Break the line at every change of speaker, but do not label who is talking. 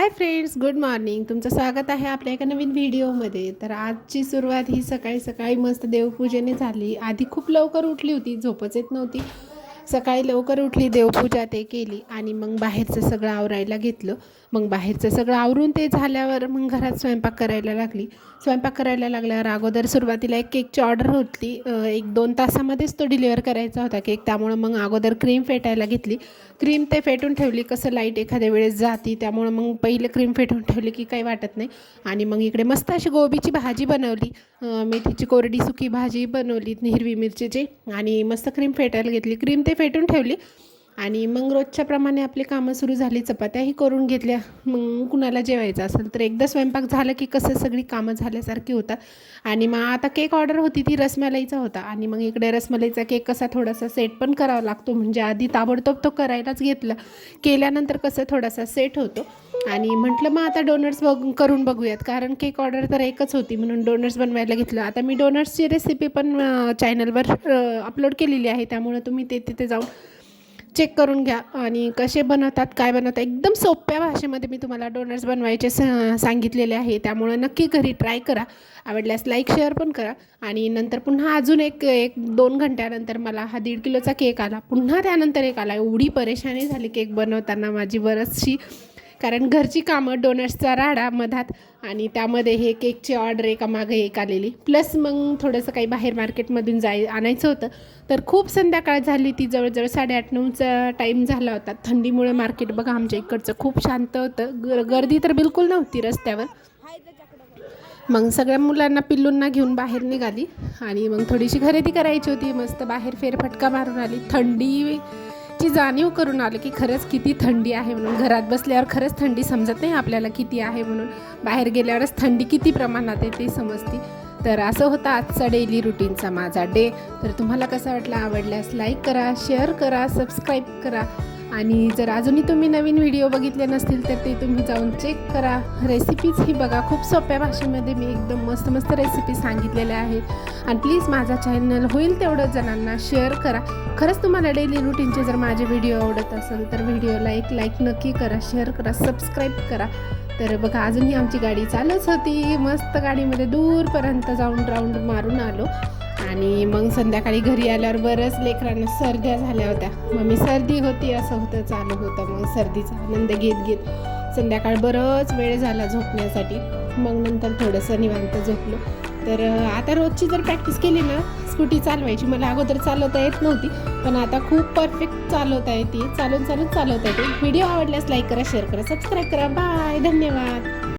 Hi friends, good morning. तुमचं स्वागत आहे आपल्या एका नवीन व्हिडिओमध्ये. तर आजची सुरुवात ही सकाळी सकाळी मस्त देवपूजेने झाली. आधी खूप लवकर उठली होती, झोपच येत नव्हती. सकाळी लवकर उठली, देवपूजा ते केली आणि मग बाहेरचं सगळं आवरायला घेतलं. मग बाहेरचं सगळं आवरून ते झाल्यावर मग घरात स्वयंपाक करायला लागली. स्वयंपाक करायला लागल्यावर अगोदर सुरुवातीला एक केकची ऑर्डर होती. 1-2 तासामध्येच तो डिलिव्हर करायचा होता केक. त्यामुळं मग अगोदर क्रीम फेटायला घेतली. क्रीम ते फेटून ठेवली. कसं लाईट एखाद्या वेळेस जाती, त्यामुळं मग पहिले क्रीम फेटून ठेवली की काही वाटत नाही. आणि मग इकडे मस्त अशी गोबीची भाजी बनवली, मेथीची कोरडी सुकी भाजी बनवली हिरवी मिरचीची आणि मस्त क्रीम फेटायला घेतली. क्रीम ते फेटून ठेवली आणि मग रोजच्याप्रमाणे आपली कामं सुरू झाली. चपात्याही करून घेतल्या. मग कुणाला जेवायचं असेल तर एकदा स्वयंपाक झालं की कसं सगळी कामं झाल्यासारखी होतात. आणि मग आता केक ऑर्डर होती ती रसमलाईचा होता आणि मग इकडे रसमलाईचा केक कसा थोडासा सेट पण करावा लागतो, म्हणजे आधी ताबडतोब तो करायलाच घेतला. केल्यानंतर कसं थोडासा सेट होतो. आणि म्हटलं मग आता डोनट्स करून बघूयात, कारण केक ऑर्डर तर एकच होती म्हणून डोनट्स बनवायला घेतलं. आता मी डोनट्सची रेसिपी पण चॅनलवर अपलोड केलेली आहे, त्यामुळे तुम्ही ते तिथे जाऊन चेक करून घ्या आणि कसे बनवतात काय बनवतात. एकदम सोप्या भाषेमध्ये मी तुम्हाला डोनट्स बनवायचे सांगितलेले आहे, त्यामुळे नक्की घरी ट्राय करा. आवडल्यास लाईक शेअर पण करा. आणि नंतर पुन्हा अजून एक 2 घंट्यानंतर मला हा 1.5 किलोचा केक आला. पुन्हा त्यानंतर एक आला. एवढी परेशानी झाली केक बनवताना माझी बरचशी, कारण घरची कामं, डोनट्सचा राडा मधात आणि त्यामध्ये हे केकची ऑर्डर एकामागे एक आलेली. प्लस मग थोडंसं काही बाहेर मार्केटमधून आणायचं होतं. तर खूप संध्याकाळ झाली, ती जवळजवळ 8:30-9चा टाईम झाला होता. थंडीमुळे मार्केट बघा आमच्या इकडचं खूप शांत होतं. गर्दी तर बिलकुल नव्हती रस्त्यावर. मग सगळ्या मुलांना पिल्लूंना घेऊन बाहेर निघाली आणि मग थोडीशी खरेदी करायची होती. मस्त बाहेर फेरफटका मारून आली. थंडीची जाणीव करून आलं की खरंच किती थंडी आहे म्हणून. घरात बसल्यावर खरंच थंडी समजत नाही आपल्याला किती आहे म्हणून. बाहेर गेल्यावरच थंडी किती प्रमाणात आहे ते समजते. तर असं होता आजचा डेली रुटीनचा माझा डे. तर तुम्हाला कसं वाटलं? आवडल्यास लाईक करा, शेअर करा, सबस्क्राईब करा. आणि जर अजूनही तुम्ही नवीन व्हिडिओ बघितले नसतील तर ते तुम्ही जाऊन चेक करा. रेसिपीज ही बघा, खूप सोप्या भाषेमध्ये मी एकदम मस्त मस्त रेसिपी सांगितलेल्या आहेत. आणि प्लीज माझा चॅनल होईल तेवढं जणांना शेअर करा. खरंच तुम्हाला डेली रुटीनचे जर माझे व्हिडिओ आवडत असेल तर व्हिडिओला एक लाईक नक्की करा, शेअर करा, सबस्क्राईब करा. तर बघा अजूनही आमची गाडी चालूच होती. मस्त गाडीमध्ये दूरपर्यंत जाऊन राऊंड मारून आलो. आणि मग संध्याकाळी घरी आल्यावर बरंच लेकरांना सर्द्या झाल्या होत्या. मग मी सर्दी होती असं होतं, चालू होतं. मग सर्दीचा आनंद घेत घेत संध्याकाळ बरंच वेळ झाला झोपण्यासाठी. मग नंतर थोडंसं निवांत झोपलो. तर आता रोजची जर प्रॅक्टिस केली ना स्कूटी चालवायची, मला अगोदर चालवता येत नव्हती पण आता खूप परफेक्ट चालवता येते. चालून चालवता येते. व्हिडिओ आवडल्यास लाईक करा, शेअर करा, सबस्क्राईब करा. बाय, धन्यवाद.